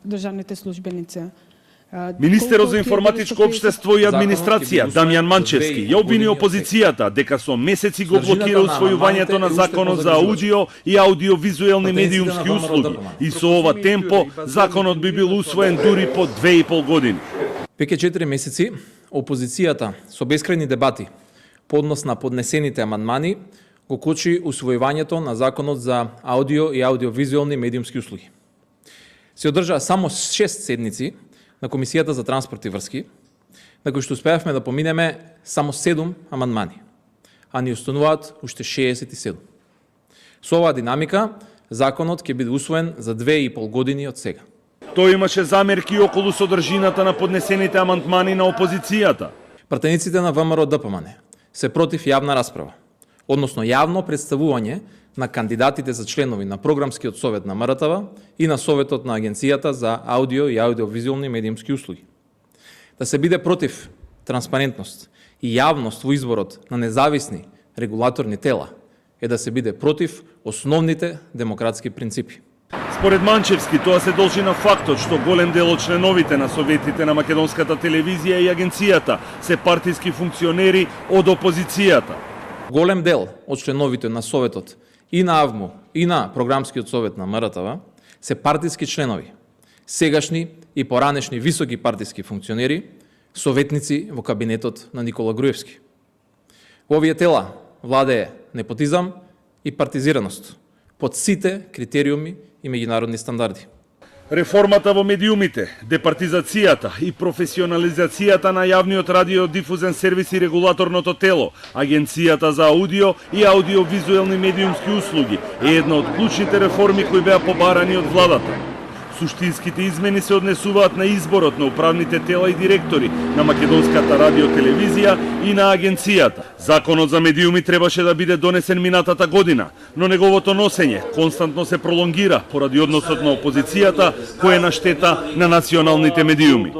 државните службеници. Министерот за информатичко општество и администрација Дамјан Манчевски ја обвини опозицијата дека со месеци го блокира усвојувањето на законот за аудио и аудиовизуелни медиумски услуги и со ова темпо законот би бил усвоен дури по 2,5 години. Веќе 4 месеци опозицијата со бескрајни дебати по однос на поднесените амандмани го кочи усвојувањето на законот за аудио и аудиовизуелни медиумски услуги. Се одржаа само 6 седници на Комисијата за транспорт и врски, на кој што успеавме да поминеме само 7 амандмани, а ни остануваат уште 67. Со оваа динамика, законот ќе биде усвоен за 2,5 години од сега. Тој имаше замерки околу содржината на поднесените амандмани на опозицијата. Пратениците на ВМРО ДПМН се против јавна расправа, односно јавно представување на кандидатите за членови на Програмскиот совет на МРТВ и на Советот на Агенцијата за аудио и аудиовизуелни медиумски услуги. Да се биде против транспарентност и јавност во изборот на независни регулаторни тела е да се биде против основните демократски принципи. Според Манчевски, тоа се должи на фактот што голем дел од членовите на советите на македонската телевизија и агенцијата се партиски функционери од опозицијата. Голем дел од членовите на Советот и на АВМУ и на Програмскиот совет на МРТВ се партиски членови, сегашни и поранешни високи партиски функционери, советници во кабинетот на Никола Груевски. Во овие тела владее непотизам и партизираност под сите критериуми и меѓународни стандарди. Реформата во медиумите, департизацијата и професионализацијата на јавниот радиодифузен сервис и регулаторното тело, Агенцијата за аудио и аудиовизуелни медиумски услуги е една од клучните реформи кои беа побарани од владата. Суштинските измени се однесуваат на изборот на управните тела и директори на македонската радиотелевизија и на агенцијата. Законот за медиуми требаше да биде донесен минатата година, но неговото носење константно се пролонгира поради односот на опозицијата кој е на штета на националните медиуми.